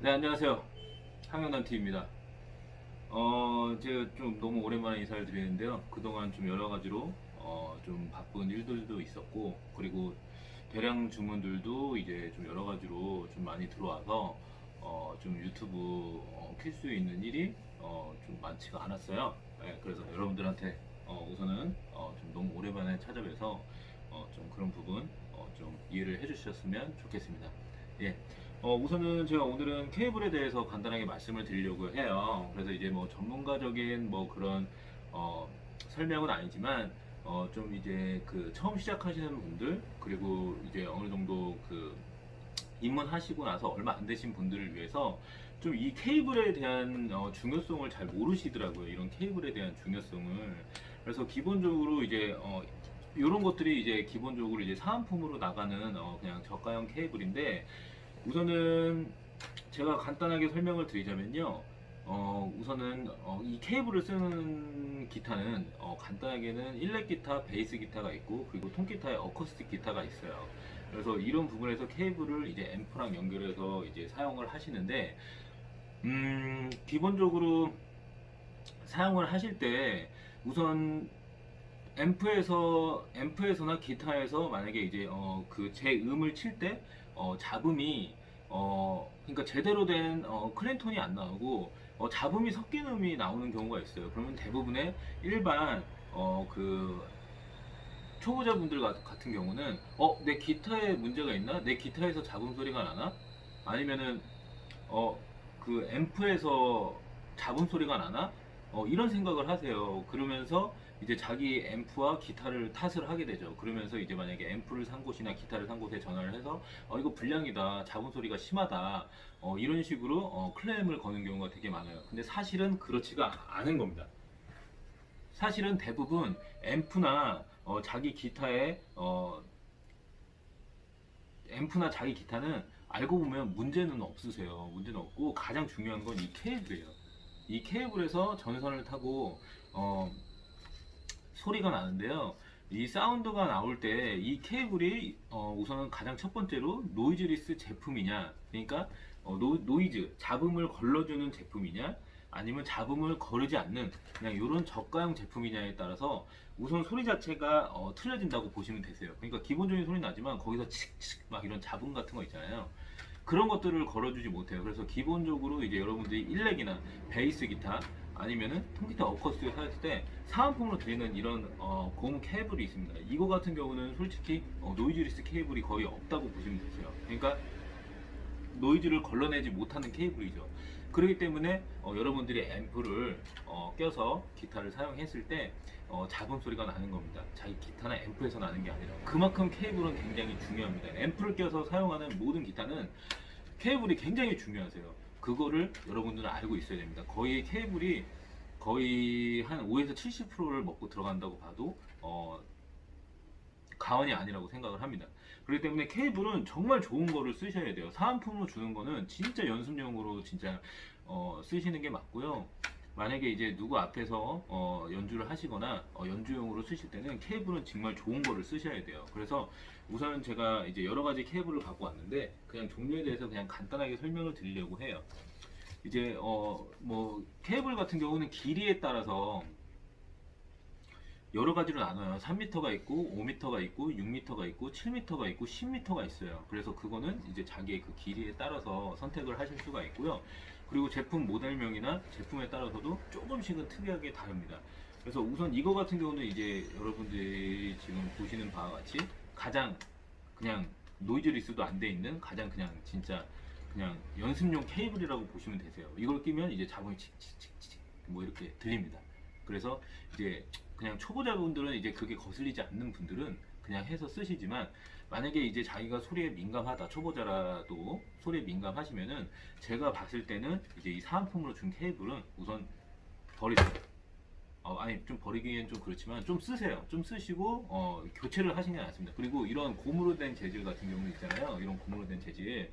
네, 안녕하세요. 항영단TV입니다. 제가 좀 너무 오랜만에 인사를 드리는데요. 그동안 좀 여러 가지로, 좀 바쁜 일들도 있었고, 그리고 대량 주문들도 이제 좀 여러 가지로 좀 많이 들어와서, 좀 유튜브, 킬 수 있는 일이, 좀 많지가 않았어요. 네, 그래서 여러분들한테, 우선은, 좀 너무 오랜만에 찾아뵈서, 좀 그런 부분, 좀 이해를 해주셨으면 좋겠습니다. 예. 우선은 제가 오늘은 케이블에 대해서 간단하게 말씀을 드리려고 해요. 그래서 이제 뭐 전문가적인 뭐 그런 설명은 아니지만 좀 이제 그 처음 시작하시는 분들 그리고 이제 어느 정도 그 입문하시고 나서 얼마 안 되신 분들을 위해서 좀 이 케이블에 대한 중요성을 잘 모르시더라고요. 이런 케이블에 대한 중요성을. 그래서 기본적으로 이제 이런 것들이 이제 기본적으로 이제 사은품으로 나가는 그냥 저가형 케이블인데 우선은 제가 간단하게 설명을 드리자면요. 우선은 이 케이블을 쓰는 기타는 간단하게는 일렉 기타, 베이스 기타가 있고 그리고 통기타에 어쿠스틱 기타가 있어요. 그래서 이런 부분에서 케이블을 이제 앰프랑 연결해서 이제 사용을 하시는데 기본적으로 사용을 하실 때 우선 앰프에서나 기타에서 만약에 이제 그 제 음을 칠 때 잡음이 그러니까 제대로 된 클린톤이 안 나오고 잡음이 섞인 음이 나오는 경우가 있어요. 그러면 대부분의 일반 그 초보자분들 같은 경우는 내 기타에 문제가 있나? 내 기타에서 잡음 소리가 나나? 아니면은 그 앰프에서 잡음 소리가 나나? 이런 생각을 하세요. 그러면서 이제 자기 앰프와 기타를 탓을 하게 되죠. 그러면서 이제 만약에 앰프를 산 곳이나 기타를 산 곳에 전화를 해서 이거 불량이다, 잡음 소리가 심하다, 이런 식으로 클레임을 거는 경우가 되게 많아요. 근데 사실은 그렇지가 않은 겁니다. 사실은 대부분 앰프나 자기 기타에 앰프나 자기 기타는 알고 보면 문제는 없으세요. 문제는 없고 가장 중요한 건 이 케이블이에요. 이 케이블에서 전선을 타고 소리가 나는데요. 이 사운드가 나올 때 이 케이블이 우선은 가장 첫 번째로 노이즈리스 제품이냐, 그러니까 노이즈 잡음을 걸러주는 제품이냐, 아니면 잡음을 거르지 않는 그냥 이런 저가형 제품이냐에 따라서 우선 소리 자체가 틀려진다고 보시면 되세요. 그러니까 기본적인 소리 나지만 거기서 칙칙 막 이런 잡음 같은 거 있잖아요. 그런 것들을 걸어주지 못해요. 그래서 기본적으로 이제 여러분들이 일렉이나 베이스 기타 아니면은 통기타 어쿠스틱을 사실 때 사은품으로 드리는 이런 고무 케이블이 있습니다. 이거 같은 경우는 솔직히 노이즈리스 케이블이 거의 없다고 보시면 되세요. 그러니까 노이즈를 걸러내지 못하는 케이블이죠. 그렇기 때문에 여러분들이 앰프를 껴서 기타를 사용했을 때 잡음 소리가 나는 겁니다. 자기 기타나 앰프에서 나는 게 아니라 그만큼 케이블은 굉장히 중요합니다. 앰프를 껴서 사용하는 모든 기타는 케이블이 굉장히 중요하세요. 그거를 여러분들은 알고 있어야 됩니다. 거의 케이블이 거의 한 5에서 70%를 먹고 들어간다고 봐도 가언이 아니라고 생각을 합니다. 그렇기 때문에 케이블은 정말 좋은 거를 쓰셔야 돼요. 사은품으로 주는 거는 진짜 연습용으로 진짜 쓰시는 게 맞고요. 만약에 이제 누구 앞에서 연주를 하시거나 연주용으로 쓰실 때는 케이블은 정말 좋은 거를 쓰셔야 돼요. 그래서 우선 제가 이제 여러 가지 케이블을 갖고 왔는데 그냥 종류에 대해서 그냥 간단하게 설명을 드리려고 해요. 이제 뭐 케이블 같은 경우는 길이에 따라서 여러 가지로 나눠요. 3m가 있고, 5m가 있고, 6m가 있고, 7m가 있고, 10m가 있어요. 그래서 그거는 이제 자기의 그 길이에 따라서 선택을 하실 수가 있고요. 그리고 제품 모델명이나 제품에 따라서도 조금씩은 특이하게 다릅니다. 그래서 우선 이거 같은 경우는 이제 여러분들이 지금 보시는 바와 같이 가장 그냥 노이즈 리스도 안 돼 있는 가장 그냥 진짜 그냥 연습용 케이블이라고 보시면 되세요. 이걸 끼면 이제 잡음이 칙칙칙칙 뭐 이렇게 들립니다. 그래서 이제 그냥 초보자분들은 이제 그게 거슬리지 않는 분들은 그냥 해서 쓰시지만 만약에 이제 자기가 소리에 민감하다 초보자라도 소리에 민감하시면은 제가 봤을 때는 이제 이 사은품으로 준 케이블은 우선 버리세요. 아니 좀 버리기엔 좀 그렇지만 좀 쓰세요. 좀 쓰시고 교체를 하시는 게 낫습니다. 그리고 이런 고무로 된 재질 같은 경우는 있잖아요. 이런 고무로 된 재질,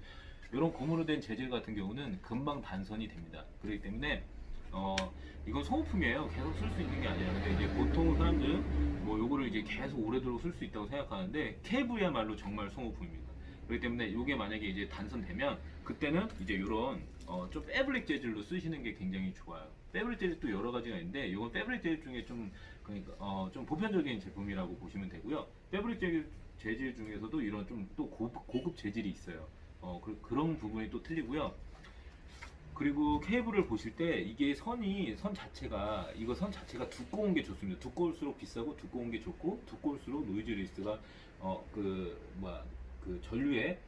이런 고무로 된 재질 같은 경우는 금방 단선이 됩니다. 그렇기 때문에 어 이건 소모품이에요. 계속 쓸 수 있는 게 아니라. 근데 이제 보통 사람들은 뭐 요거를 이제 계속 오래도록 쓸 수 있다고 생각하는데 케이블이야말로 정말 소모품입니다. 그렇기 때문에 이게 만약에 이제 단선되면 그때는 이제 요런 좀 패브릭 재질로 쓰시는 게 굉장히 좋아요. 패브릭 재질 또 여러 가지가 있는데 이건 패브릭 재질 중에 좀 그러니까 좀 보편적인 제품이라고 보시면 되고요. 패브릭 재질 중에서도 이런 좀 또 고급 재질이 있어요. 그런 부분이 또 틀리고요. 그리고 케이블을 보실 때 이게 이거 선 자체가 두꺼운 게 좋습니다. 두꺼울수록 비싸고 두꺼운 게 좋고 두꺼울수록 노이즈 리스트가 그 전류의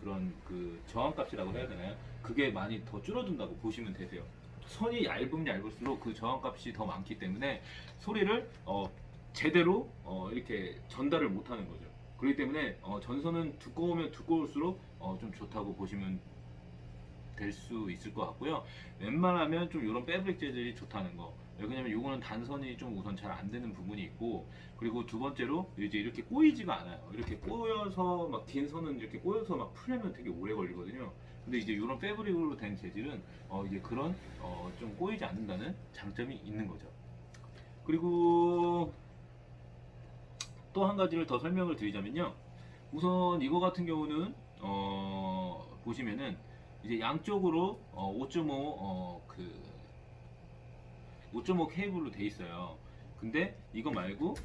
그런 그 저항값이라고 해야 되나요? 그게 많이 더 줄어든다고 보시면 되세요. 선이 얇으면 얇을수록 그 저항값이 더 많기 때문에 소리를 제대로 이렇게 전달을 못하는 거죠. 그렇기 때문에 전선은 두꺼우면 두꺼울수록 좀 좋다고 보시면 될 수 있을 것 같고요. 웬만하면 좀 이런 패브릭 재질이 좋다는 거. 왜냐면 이거는 단선이 좀 우선 잘 안 되는 부분이 있고, 그리고 두 번째로 이제 이렇게 꼬이지가 않아요. 이렇게 꼬여서 막 긴 선은 이렇게 꼬여서 막 풀려면 되게 오래 걸리거든요. 근데 이제 이런 패브릭으로 된 재질은 이제 그런 좀 꼬이지 않는다는 장점이 있는 거죠. 그리고 또 한 가지를 더 설명을 드리자면요. 우선 이거 같은 경우는 보시면은 이제 양쪽으로 5.5 케이블로 돼 있어요. 근데 이거 말고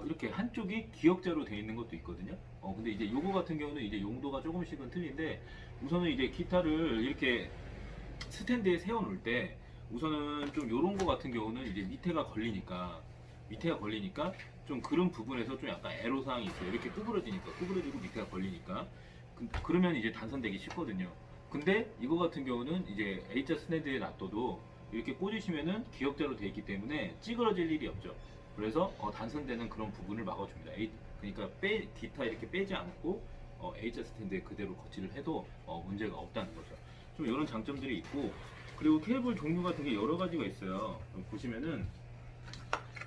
이렇게 한쪽이 기역자로 돼 있는 것도 있거든요. 근데 이제 요거 같은 경우는 이제 용도가 조금씩은 틀린데, 우선은 이제 기타를 이렇게 스탠드에 세워 놓을 때 우선은 좀 요런 거 같은 경우는 이제 밑에가 걸리니까 좀 그런 부분에서 좀 약간 애로사항이 있어요. 이렇게 구부러지고 밑에가 걸리니까 그러면 이제 단선되기 쉽거든요. 근데 이거 같은 경우는 이제 A자 스탠드에 놔둬도 이렇게 꽂으시면은 기역자로 되어 있기 때문에 찌그러질 일이 없죠. 그래서 단선되는 그런 부분을 막아줍니다. 그러니까 기타 이렇게 빼지 않고 A자 스탠드에 그대로 거치를 해도 문제가 없다는 거죠. 좀 이런 장점들이 있고, 그리고 케이블 종류 같은 게 여러 가지가 있어요. 보시면은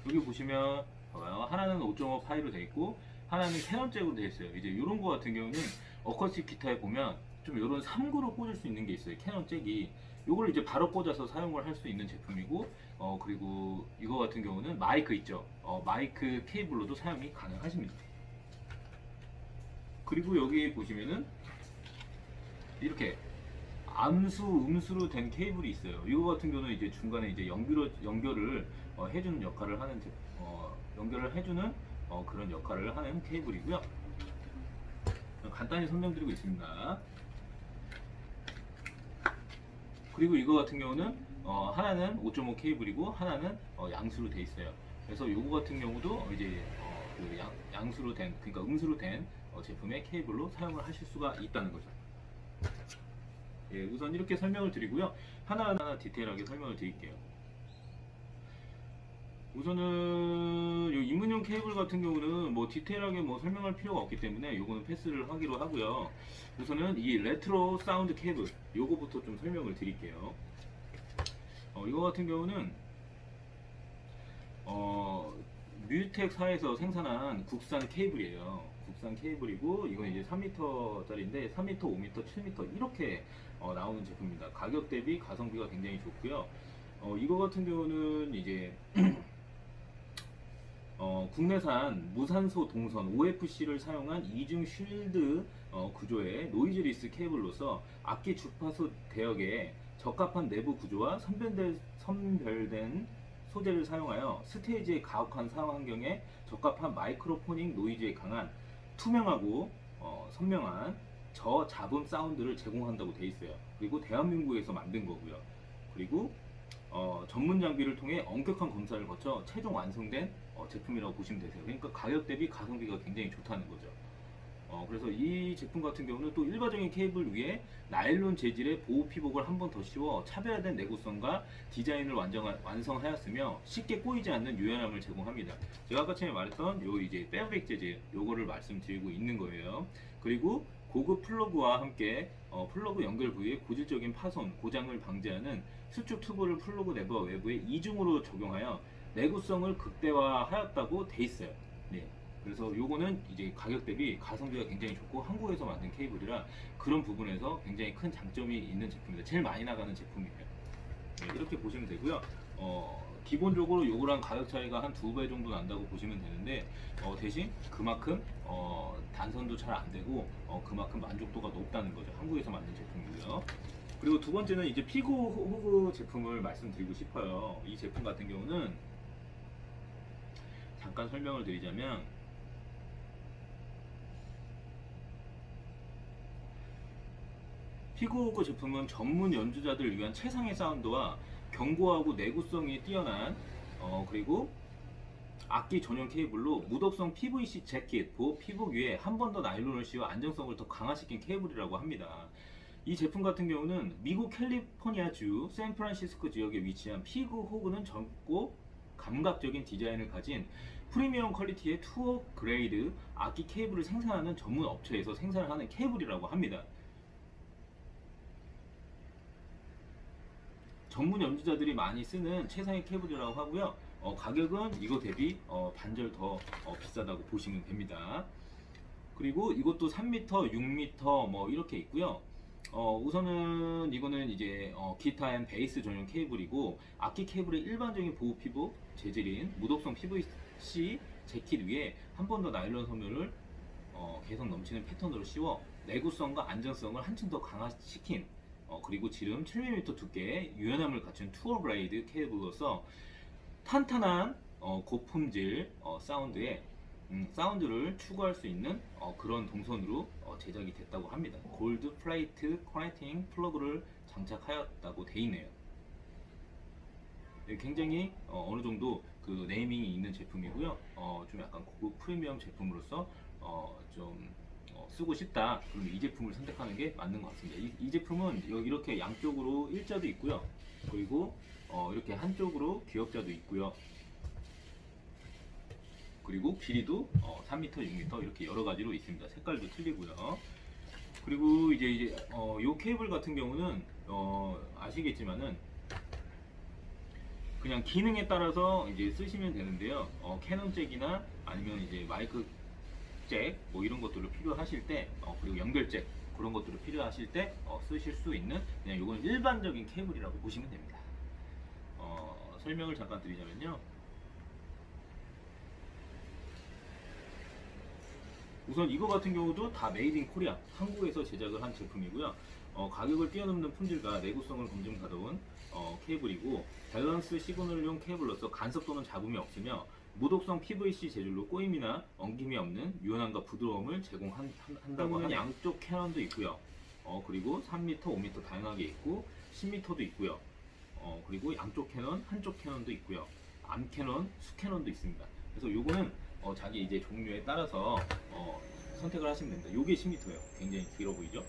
여기 보시면 봐봐요. 하나는 5.5 파이로 되어 있고 하나는 캐논 잭으로 되어 있어요. 이제 이런 거 같은 경우는 어쿠스틱 기타에 보면 좀 이런 3구로 꽂을 수 있는 게 있어요. 캐논 잭이 이걸 이제 바로 꽂아서 사용을 할 수 있는 제품이고, 그리고 이거 같은 경우는 마이크 있죠. 마이크 케이블로도 사용이 가능하십니다. 그리고 여기 보시면은 이렇게 암수, 음수로 된 케이블이 있어요. 이거 같은 경우는 이제 중간에 이제 연결을 해주는 역할을 하는 연결을 해주는 그런 역할을 하는 케이블이고요. 간단히 설명드리고 있습니다. 그리고 이거 같은 경우는 하나는 5.5 케이블이고 하나는 양수로 돼 있어요. 그래서 이거 같은 경우도 이제 양수로 된, 그러니까 음수로 된 제품의 케이블로 사용을 하실 수가 있다는 거죠. 예, 우선 이렇게 설명을 드리고요. 하나하나 디테일하게 설명을 드릴게요. 우선은 이 입문용 케이블 같은 경우는 뭐 디테일하게 뭐 설명할 필요가 없기 때문에 요거는 패스를 하기로 하고요. 우선은 이 레트로 사운드 케이블 요거부터 좀 설명을 드릴게요. 이거 같은 경우는 뮤텍사에서 생산한 국산 케이블이에요. 국산 케이블이고 이건 이제 3m짜리인데 3m, 5m, 7m 이렇게 나오는 제품입니다. 가격 대비 가성비가 굉장히 좋고요. 이거 같은 경우는 이제 국내산 무산소 동선 OFC를 사용한 이중 쉴드 구조의 노이즈리스 케이블로서 악기 주파수 대역에 적합한 내부 구조와 선별된 소재를 사용하여 스테이지의 가혹한 상황 환경에 적합한 마이크로포닉 노이즈에 강한 투명하고 선명한 저잡음 사운드를 제공한다고 되어 있어요. 그리고 대한민국에서 만든 거고요. 그리고 전문 장비를 통해 엄격한 검사를 거쳐 최종 완성된 제품이라고 보시면 되세요. 그러니까 가격 대비 가성비가 굉장히 좋다는 거죠. 그래서 이 제품 같은 경우는 또 일반적인 케이블 위에 나일론 재질의 보호 피복을 한 번 더 씌워 차별화된 내구성과 디자인을 완성하였으며 쉽게 꼬이지 않는 유연함을 제공합니다. 제가 아까 전에 말했던 요 이제 패브릭 재질 요거를 말씀드리고 있는 거예요. 그리고 고급 플러그와 함께 플러그 연결 부위에 고질적인 파손, 고장을 방지하는 수축 튜브를 플러그 내부와 외부에 이중으로 적용하여 내구성을 극대화하였다고 돼 있어요. 네. 그래서 요거는 이제 가격 대비 가성비가 굉장히 좋고 한국에서 만든 케이블이라 그런 부분에서 굉장히 큰 장점이 있는 제품입니다. 제일 많이 나가는 제품이에요. 네, 이렇게 보시면 되고요. 기본적으로 요거랑 가격 차이가 한 2배 정도 난다고 보시면 되는데 대신 그만큼 단선도 잘 안 되고 그만큼 만족도가 높다는 거죠. 한국에서 만든 제품이고요. 그리고 두 번째는 이제 피고 호브 제품을 말씀드리고 싶어요. 이 제품 같은 경우는 잠깐 설명을 드리자면, 피고 호브 제품은 전문 연주자들을 위한 최상의 사운드와 견고하고 내구성이 뛰어난 그리고 악기 전용 케이블로 무독성 PVC 재킷, 보호 피복 위에 한 번 더 나일론을 씌워 안정성을 더 강화시킨 케이블이라고 합니다. 이 제품 같은 경우는 미국 캘리포니아주 샌프란시스코 지역에 위치한 피그 호그는 젊고 감각적인 디자인을 가진 프리미엄 퀄리티의 투어 그레이드 악기 케이블을 생산하는 전문 업체에서 생산을 하는 케이블이라고 합니다. 전문 연주자들이 많이 쓰는 최상의 케이블이라고 하고요. 가격은 이거 대비 반절 더 비싸다고 보시면 됩니다. 그리고 이것도 3m, 6m 뭐 이렇게 있고요. 우선은 이거는 이제 기타 앤 베이스 전용 케이블이고, 악기 케이블의 일반적인 보호 피복 재질인 무독성 PVC 재킷 위에 한 번 더 나일론 섬유를 개성 넘치는 패턴으로 씌워 내구성과 안정성을 한층 더 강화시킨, 그리고 지름 7mm 두께의 유연함을 갖춘 투어 그레이드 케이블로서 탄탄한 고품질 사운드를 추구할 수 있는 그런 동선으로 제작이 됐다고 합니다. 골드 플레이트 커넥팅 플러그를 장착하였다고 돼 있네요. 굉장히 어느 정도 그 네이밍이 있는 제품이고요. 좀 약간 고급 프리미엄 제품으로서 좀 쓰고 싶다, 그러면 이 제품을 선택하는 게 맞는 것 같습니다. 이 제품은 이렇게 양쪽으로 일자도 있고요. 그리고 이렇게 한쪽으로 기역자도 있고요. 그리고 길이도 3m, 6m 이렇게 여러 가지로 있습니다. 색깔도 틀리고요. 그리고 이제 이 케이블 같은 경우는 아시겠지만은 그냥 기능에 따라서 이제 쓰시면 되는데요. 캐논 잭이나 아니면 이제 마이크 잭 뭐 이런 것들을 필요하실 때, 그리고 연결 잭 그런 것들을 필요하실 때 쓰실 수 있는, 그냥 이건 일반적인 케이블이라고 보시면 됩니다. 설명을 잠깐 드리자면요. 우선 이거 같은 경우도 다 메이드 인 코리아, 한국에서 제작을 한 제품이고요. 가격을 뛰어넘는 품질과 내구성을 검증받아온 케이블이고, 밸런스 시그널용 케이블로서 간섭 또는 잡음이 없으며 무독성 PVC 재질로 꼬임이나 엉김이 없는 유연함과 부드러움을 제공한다고 하는 양쪽 캐논도 있고요. 그리고 3m, 5m 다양하게 있고 10m도 있고요. 그리고 양쪽 캐논, 한쪽 캐논도 있고요. 암 캐논, 수 캐논도 있습니다. 그래서 요거는 자기 이제 종류에 따라서 선택을 하시면 됩니다. 요게 10m예요. 굉장히 길어 보이죠?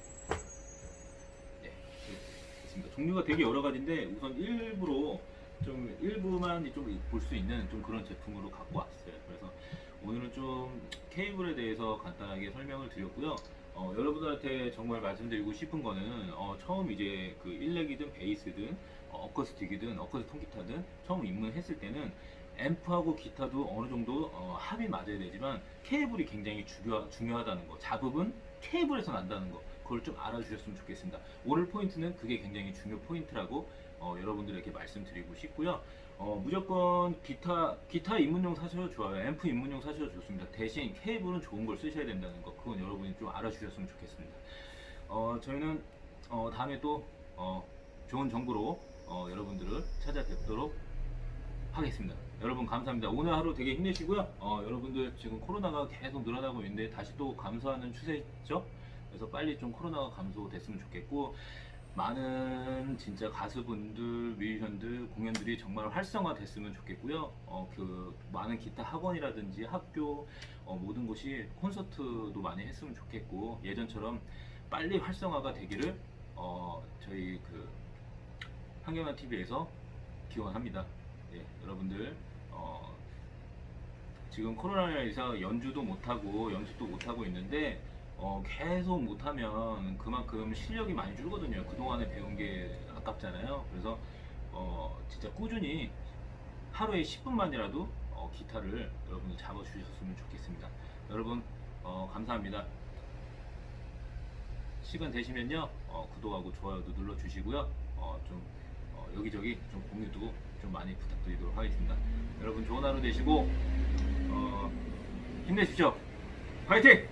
네, 있습니다. 종류가 되게 여러 가지인데 우선 일부만 좀 볼 수 있는 좀 그런 제품으로 갖고 왔어요. 그래서 오늘은 좀 케이블에 대해서 간단하게 설명을 드렸고요. 여러분들한테 정말 말씀드리고 싶은 거는 처음 이제 그 일렉이든 베이스든 어쿠스틱이든 어쿠스틱 통기타든 처음 입문했을 때는 앰프하고 기타도 어느 정도 합이 맞아야 되지만 케이블이 굉장히 중요하다는 거, 잡음은 케이블에서 난다는 거, 그걸 좀 알아주셨으면 좋겠습니다. 오늘 포인트는 그게 굉장히 중요 포인트라고 여러분들에게 말씀드리고 싶고요. 무조건 기타 입문용 사셔도 좋아요. 앰프 입문용 사셔도 좋습니다. 대신 케이블은 좋은 걸 쓰셔야 된다는 거, 그건 여러분이 좀 알아주셨으면 좋겠습니다. 저희는 다음에 또 좋은 정보로 여러분들을 찾아뵙도록 하겠습니다. 여러분 감사합니다. 오늘 하루 되게 힘내시고요. 여러분들 지금 코로나가 계속 늘어나고 있는데 다시 또 감소하는 추세죠. 그래서 빨리 좀 코로나가 감소됐으면 좋겠고, 많은 진짜 가수분들, 뮤지션들 공연들이 정말 활성화됐으면 좋겠고요. 그 많은 기타 학원이라든지 학교 모든 곳이 콘서트도 많이 했으면 좋겠고, 예전처럼 빨리 활성화가 되기를 저희 그 한경환 TV에서 기원합니다. 네, 여러분들 지금 코로나로 인해서 연주도 못하고 연습도 못하고 있는데 계속 못하면 그만큼 실력이 많이 줄거든요. 그동안에 배운 게 아깝잖아요. 그래서 진짜 꾸준히 하루에 10분만이라도 기타를 여러분이 잡아주셨으면 좋겠습니다. 여러분 감사합니다. 시간 되시면요 구독하고 좋아요도 눌러주시고요. 좀 여기저기 좀 공유도 좀 많이 부탁드리도록 하겠습니다. 여러분 좋은 하루 되시고 힘내십시오. 파이팅!